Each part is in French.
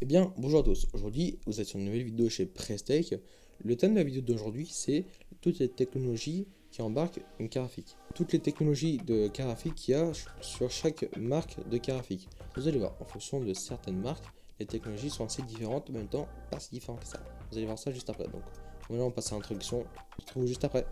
Eh bien, bonjour à tous. Aujourd'hui, vous êtes sur une nouvelle vidéo chez Prestech. Le thème de la vidéo d'aujourd'hui, c'est toutes les technologies qui embarquent une carte graphique. Toutes les technologies de carte graphique qu'il y a sur chaque marque de carte graphique. Vous allez voir, en fonction de certaines marques, les technologies sont assez différentes, en même temps pas si différentes que ça. Vous allez voir ça juste après. Donc, maintenant on passe à l'introduction. On se retrouve juste après.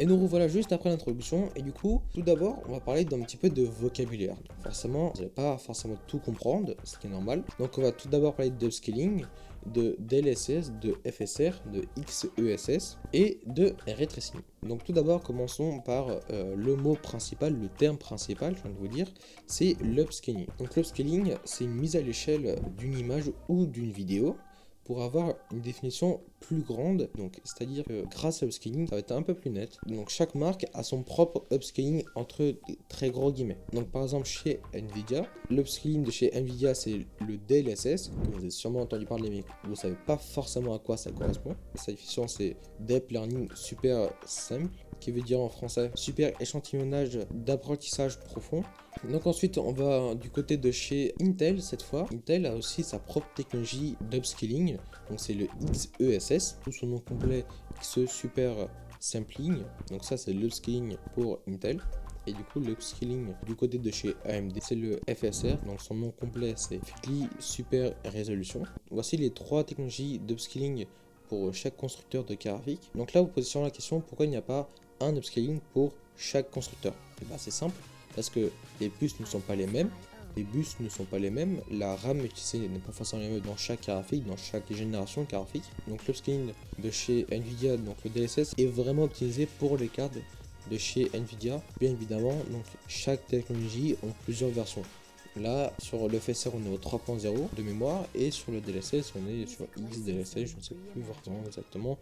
Et nous revoilà juste après l'introduction, et du coup, tout d'abord, on va parler d'un petit peu de vocabulaire. Donc forcément, vous n'allez pas forcément tout comprendre, ce qui est normal. Donc on va tout d'abord parler d'upscaling, de DLSS, de FSR, de XESS et de ray tracing. Donc tout d'abord, commençons par le mot principal, le terme principal, je viens de vous dire, c'est l'upscaling. Donc l'upscaling, c'est une mise à l'échelle d'une image ou d'une vidéo pour avoir une définition plus grande, donc c'est-à-dire que grâce à l'upscaling, ça va être un peu plus net. Donc chaque marque a son propre upscaling entre très gros guillemets. Donc par exemple chez Nvidia, l'upscaling de chez Nvidia c'est le DLSS, que vous avez sûrement entendu parler mais vous ne savez pas forcément à quoi ça correspond. Sa définition c'est Deep Learning Super Simple, qui veut dire en français super échantillonnage d'apprentissage profond. Donc ensuite on va du côté de chez Intel cette fois. Intel a aussi sa propre technologie d'upscaling, donc c'est le XESS, tout son nom complet XE Super Sampling, donc ça c'est l'upscaling pour Intel. Et du coup l'upscaling du côté de chez AMD c'est le FSR, donc son nom complet c'est Figli Super Resolution. Voici les trois technologies d'upscaling pour chaque constructeur de carte graphique. Donc là vous posez sur la question pourquoi il n'y a pas un upscaling pour chaque constructeur. Et bah c'est simple, parce que les puces ne sont pas les mêmes, les bus ne sont pas les mêmes, la RAM utilisée n'est pas forcément la même dans chaque carte graphique, dans chaque génération de carte graphique. Donc l'upscaling de chez Nvidia, donc le DLSS, est vraiment optimisé pour les cartes de chez Nvidia. Bien évidemment, donc chaque technologie a plusieurs versions. Là, sur le FSR, on est au 3.0 de mémoire, et sur le DLSS, on est sur XDLSS, je ne sais plus vraiment exactement,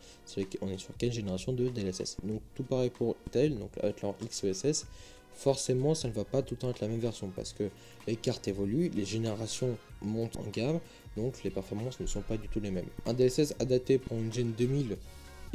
on est sur quelle génération de DLSS. Donc tout pareil pour Intel, donc avec leur XESS, forcément ça ne va pas tout le temps être la même version, parce que les cartes évoluent, les générations montent en gamme, donc les performances ne sont pas du tout les mêmes. Un DLSS adapté pour une Gen 2000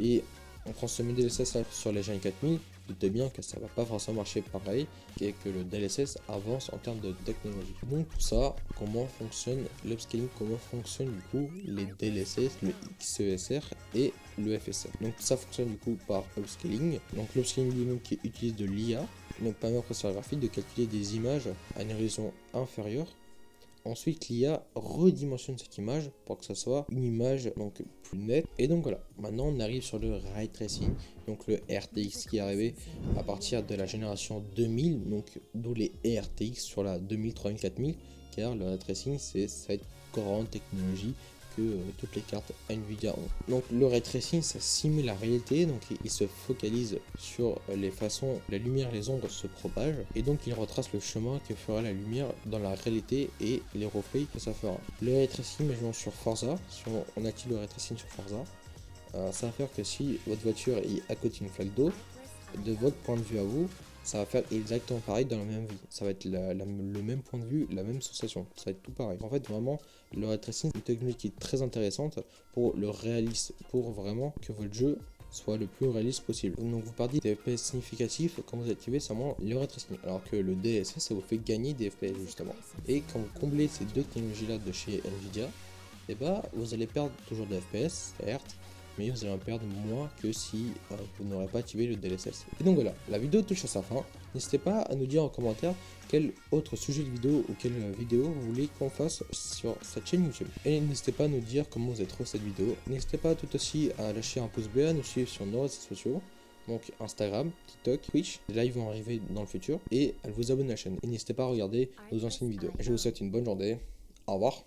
et on prend ce même DLSS sur les Gen 4000, doutez bien que ça va pas forcément marcher pareil et que le DLSS avance en termes de technologie. Donc tout ça, comment fonctionne l'upscaling, comment fonctionne du coup les DLSS, le XESR et le FSR. Donc ça fonctionne du coup par upscaling. Donc l'upscaling lui-même qui utilise de l'IA, donc permet au processeur graphique de calculer des images à une résolution inférieure. Ensuite, l'IA redimensionne cette image pour que ça soit une image donc plus nette. Et donc voilà, maintenant on arrive sur le ray tracing, donc le RTX qui est arrivé à partir de la génération 2000, donc d'où les RTX sur la 2000, 3000, 4000, car le ray tracing c'est cette grande technologie que toutes les cartes Nvidia ont. Donc le ray tracing ça simule la réalité, donc il se focalise sur les façons la lumière et les ombres se propagent, et donc il retrace le chemin que fera la lumière dans la réalité et les reflets que ça fera. Le ray tracing, imaginons sur Forza, si on active le ray tracing sur Forza, ça va faire que si votre voiture est à côté d'une flaque d'eau, de votre point de vue à vous, ça va faire exactement pareil dans la même vie. Ça va être le même point de vue, la même sensation. Ça va être tout pareil. En fait, vraiment, le ray tracing est une technologie qui est très intéressante pour le réalisme, pour vraiment que votre jeu soit le plus réaliste possible. Donc vous perdez des FPS significatifs quand vous activez seulement le ray tracing, alors que le DLSS ça vous fait gagner des FPS justement. Et quand vous comblez ces deux technologies là de chez Nvidia, et bah vous allez perdre toujours des FPS, certes, mais vous allez en perdre moins que si vous n'aurez pas activé le DLSS. Et donc voilà, la vidéo touche à sa fin. N'hésitez pas à nous dire en commentaire quel autre sujet de vidéo ou quelle vidéo vous voulez qu'on fasse sur cette chaîne YouTube. Et n'hésitez pas à nous dire comment vous avez trouvé cette vidéo. N'hésitez pas tout aussi à lâcher un pouce bleu, à nous suivre sur nos réseaux sociaux, donc Instagram, TikTok, Twitch. Les lives vont arriver dans le futur, et à vous abonner à la chaîne. Et n'hésitez pas à regarder nos anciennes vidéos. Je vous souhaite une bonne journée. Au revoir.